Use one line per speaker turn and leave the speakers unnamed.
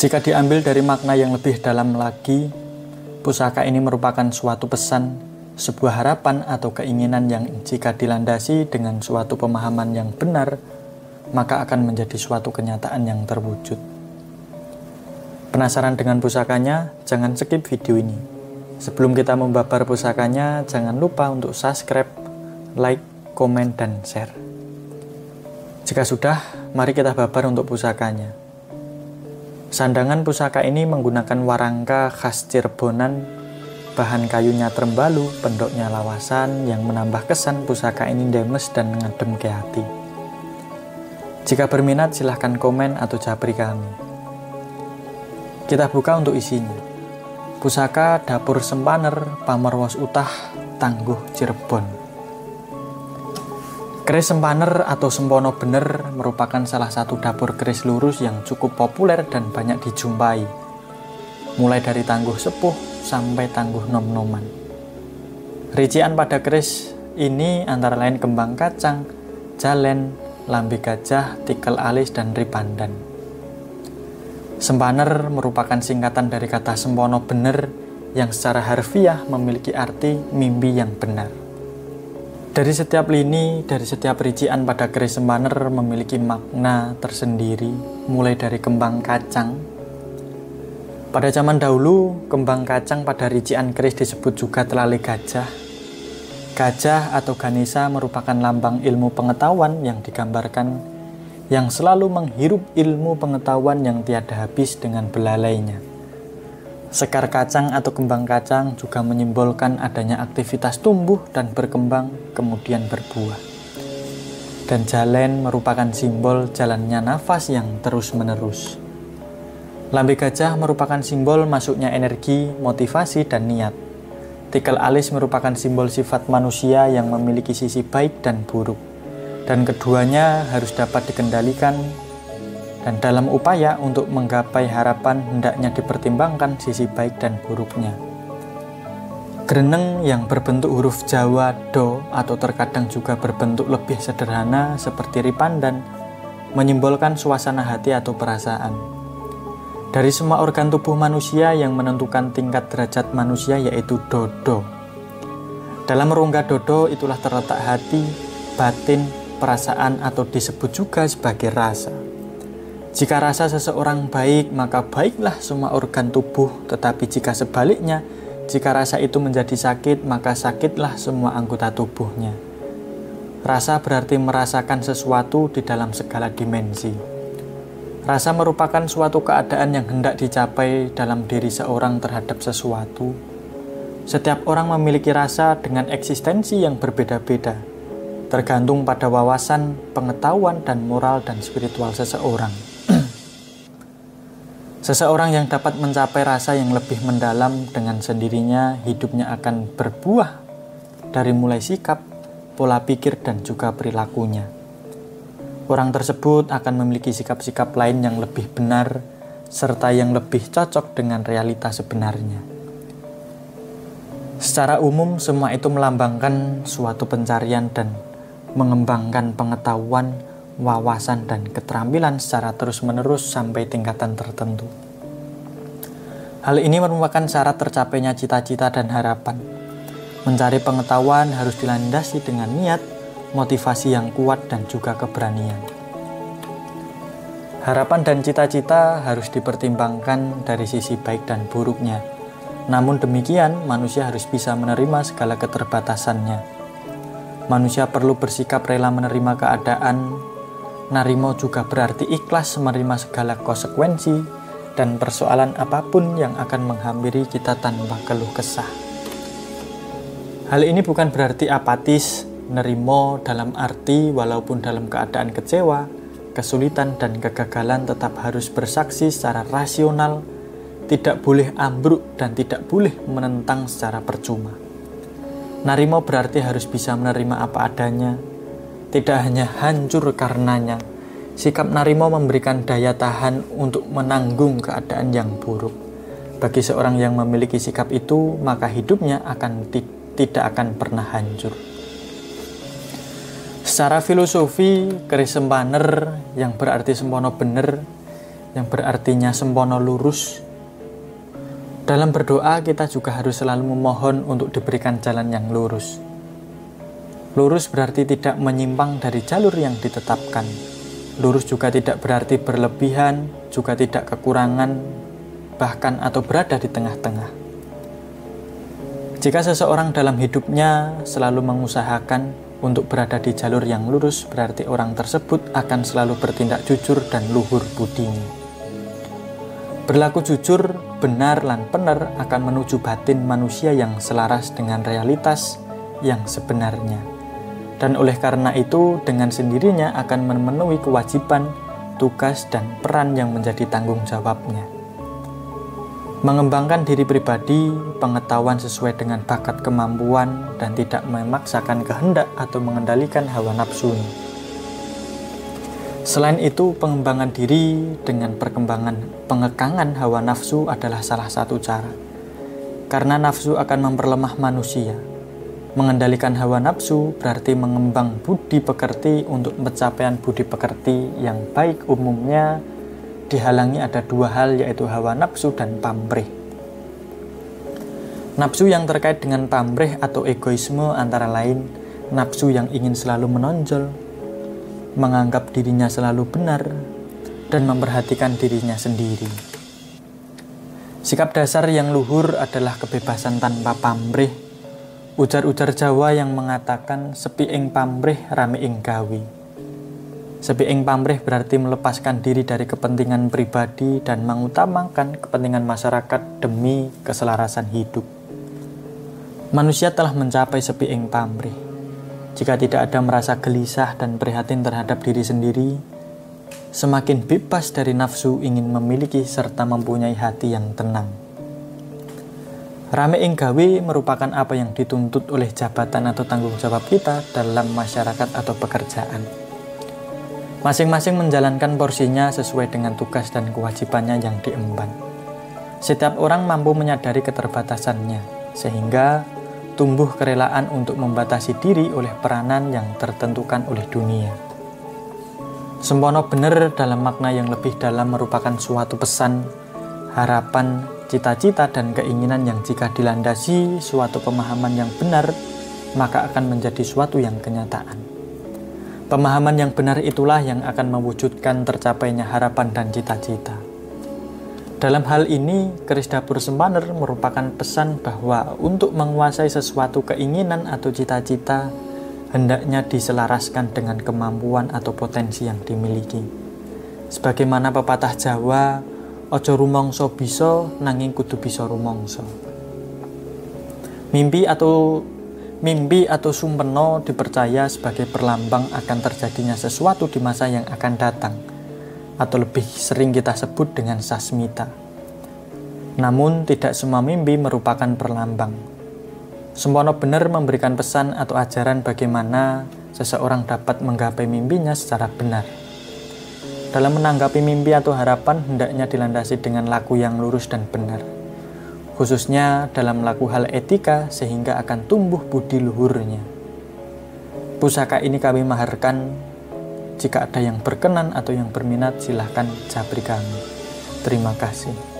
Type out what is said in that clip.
Jika diambil dari makna yang lebih dalam lagi, pusaka ini merupakan suatu pesan, sebuah harapan atau keinginan yang jika dilandasi dengan suatu pemahaman yang benar, maka akan menjadi suatu kenyataan yang terwujud. Penasaran dengan pusakanya? Jangan skip video ini. Sebelum kita membabar pusakanya, jangan lupa untuk subscribe, like, komen, dan share. Jika sudah, mari kita babar untuk pusakanya. Sandangan pusaka ini menggunakan warangka khas Cirebonan, bahan kayunya trembalu, pendoknya lawasan yang menambah kesan pusaka ini demes dan ngadem ke hati. Jika berminat silahkan komen atau japri kami. Kita buka untuk isinya. Pusaka Dapur Sempaner Pamerwas Utah Tangguh Cirebon. Keris sempaner atau sempono bener merupakan salah satu dapur keris lurus yang cukup populer dan banyak dijumpai, mulai dari tangguh sepuh sampai tangguh nom-noman. Rician pada keris ini antara lain kembang kacang, jalen, lambe gajah, tikel alis, dan ripandan. Sempaner merupakan singkatan dari kata sempono bener yang secara harfiah memiliki arti mimpi yang benar. Dari setiap lini, dari setiap rician pada keris sempaner memiliki makna tersendiri, mulai dari kembang kacang. Pada zaman dahulu, kembang kacang pada rician keris disebut juga telale gajah. Gajah atau Ganesha merupakan lambang ilmu pengetahuan yang digambarkan, yang selalu menghirup ilmu pengetahuan yang tiada habis dengan belalainya. Sekar kacang atau kembang kacang juga menyimbolkan adanya aktivitas tumbuh dan berkembang, kemudian berbuah. Dan jalen merupakan simbol jalannya nafas yang terus-menerus. Lambe gajah merupakan simbol masuknya energi, motivasi, dan niat. Tikel alis merupakan simbol sifat manusia yang memiliki sisi baik dan buruk. Dan keduanya harus dapat dikendalikan. Dan dalam upaya untuk menggapai harapan hendaknya dipertimbangkan sisi baik dan buruknya. Greneng yang berbentuk huruf Jawa do atau terkadang juga berbentuk lebih sederhana seperti ripandan menyimbolkan suasana hati atau perasaan. Dari semua organ tubuh manusia yang menentukan tingkat derajat manusia yaitu dodo. Dalam rongga dodo itulah terletak hati, batin, perasaan atau disebut juga sebagai rasa. Jika rasa seseorang baik, maka baiklah semua organ tubuh, tetapi jika sebaliknya, jika rasa itu menjadi sakit, maka sakitlah semua anggota tubuhnya. Rasa berarti merasakan sesuatu di dalam segala dimensi. Rasa merupakan suatu keadaan yang hendak dicapai dalam diri seorang terhadap sesuatu. Setiap orang memiliki rasa dengan eksistensi yang berbeda-beda, tergantung pada wawasan, pengetahuan, dan moral dan spiritual seseorang. Seseorang yang dapat mencapai rasa yang lebih mendalam dengan sendirinya, hidupnya akan berbuah dari mulai sikap, pola pikir, dan juga perilakunya. Orang tersebut akan memiliki sikap-sikap lain yang lebih benar, serta yang lebih cocok dengan realitas sebenarnya. Secara umum, semua itu melambangkan suatu pencarian dan mengembangkan pengetahuan, wawasan, dan keterampilan secara terus-menerus sampai tingkatan tertentu. Hal ini merupakan syarat tercapainya cita-cita dan harapan. Mencari pengetahuan harus dilandasi dengan niat, motivasi yang kuat, dan juga keberanian. Harapan dan cita-cita harus dipertimbangkan dari sisi baik dan buruknya. Namun demikian, manusia harus bisa menerima segala keterbatasannya. Manusia perlu bersikap rela menerima keadaan. Narimo juga berarti ikhlas menerima segala konsekuensi dan persoalan apapun yang akan menghampiri kita tanpa keluh kesah. Hal ini bukan berarti apatis, nerimo dalam arti walaupun dalam keadaan kecewa, kesulitan, dan kegagalan tetap harus bersaksi secara rasional, tidak boleh ambruk dan tidak boleh menentang secara percuma. Narimo berarti harus bisa menerima apa adanya, tidak hanya hancur karenanya. Sikap narimo memberikan daya tahan untuk menanggung keadaan yang buruk. Bagi seorang yang memiliki sikap itu, maka hidupnya tidak akan pernah hancur. Secara filosofi, keris sempaner yang berarti sempono bener yang berartinya sempono lurus. Dalam berdoa kita juga harus selalu memohon untuk diberikan jalan yang lurus. Lurus berarti tidak menyimpang dari jalur yang ditetapkan. Lurus juga tidak berarti berlebihan, juga tidak kekurangan, bahkan atau berada di tengah-tengah. Jika seseorang dalam hidupnya selalu mengusahakan untuk berada di jalur yang lurus, berarti orang tersebut akan selalu bertindak jujur dan luhur budinya. Berlaku jujur, benar, lan benar akan menuju batin manusia yang selaras dengan realitas yang sebenarnya. Dan oleh karena itu, dengan sendirinya akan memenuhi kewajiban, tugas, dan peran yang menjadi tanggung jawabnya. Mengembangkan diri pribadi, pengetahuan sesuai dengan bakat kemampuan, dan tidak memaksakan kehendak atau mengendalikan hawa nafsu. Selain itu, pengembangan diri dengan pengekangan hawa nafsu adalah salah satu cara. Karena nafsu akan memperlemah manusia. Mengendalikan hawa nafsu berarti mengembang budi pekerti untuk pencapaian budi pekerti yang baik umumnya dihalangi ada dua hal, yaitu hawa nafsu dan pamrih. Nafsu yang terkait dengan pamrih atau egoisme antara lain nafsu yang ingin selalu menonjol, menganggap dirinya selalu benar, dan memperhatikan dirinya sendiri. Sikap dasar yang luhur adalah kebebasan tanpa pamrih. Ujar-ujar Jawa yang mengatakan sepi ing pamrih rame ing gawi. Sepi ing pamrih berarti melepaskan diri dari kepentingan pribadi dan mengutamakan kepentingan masyarakat demi keselarasan hidup. Manusia telah mencapai sepi ing pamrih. Jika tidak ada merasa gelisah dan prihatin terhadap diri sendiri, semakin bebas dari nafsu ingin memiliki serta mempunyai hati yang tenang. Rame ing gawe merupakan apa yang dituntut oleh jabatan atau tanggung jawab kita dalam masyarakat atau pekerjaan. Masing-masing menjalankan porsinya sesuai dengan tugas dan kewajibannya yang diemban. Setiap orang mampu menyadari keterbatasannya, sehingga tumbuh kerelaan untuk membatasi diri oleh peranan yang tertentukan oleh dunia. Sempono benar dalam makna yang lebih dalam merupakan suatu pesan, harapan, cita-cita, dan keinginan yang jika dilandasi suatu pemahaman yang benar, maka akan menjadi suatu yang kenyataan. Pemahaman yang benar itulah yang akan mewujudkan tercapainya harapan dan cita-cita. Dalam hal ini, keris dapur Sempaner merupakan pesan bahwa untuk menguasai sesuatu keinginan atau cita-cita, hendaknya diselaraskan dengan kemampuan atau potensi yang dimiliki. Sebagaimana pepatah Jawa, ojo rumangsa bisa nanging kudu bisa rumangsa. Mimpi atau sumpeno dipercaya sebagai perlambang akan terjadinya sesuatu di masa yang akan datang, atau lebih sering kita sebut dengan sasmita. Namun tidak semua mimpi merupakan perlambang. Sempono benar memberikan pesan atau ajaran bagaimana seseorang dapat menggapai mimpinya secara benar. Dalam menanggapi mimpi atau harapan hendaknya dilandasi dengan laku yang lurus dan benar, khususnya dalam melakukan hal etika sehingga akan tumbuh budi luhurnya. Pusaka ini kami maharkan. Jika ada yang berkenan atau yang berminat, silahkan japri kami. Terima kasih.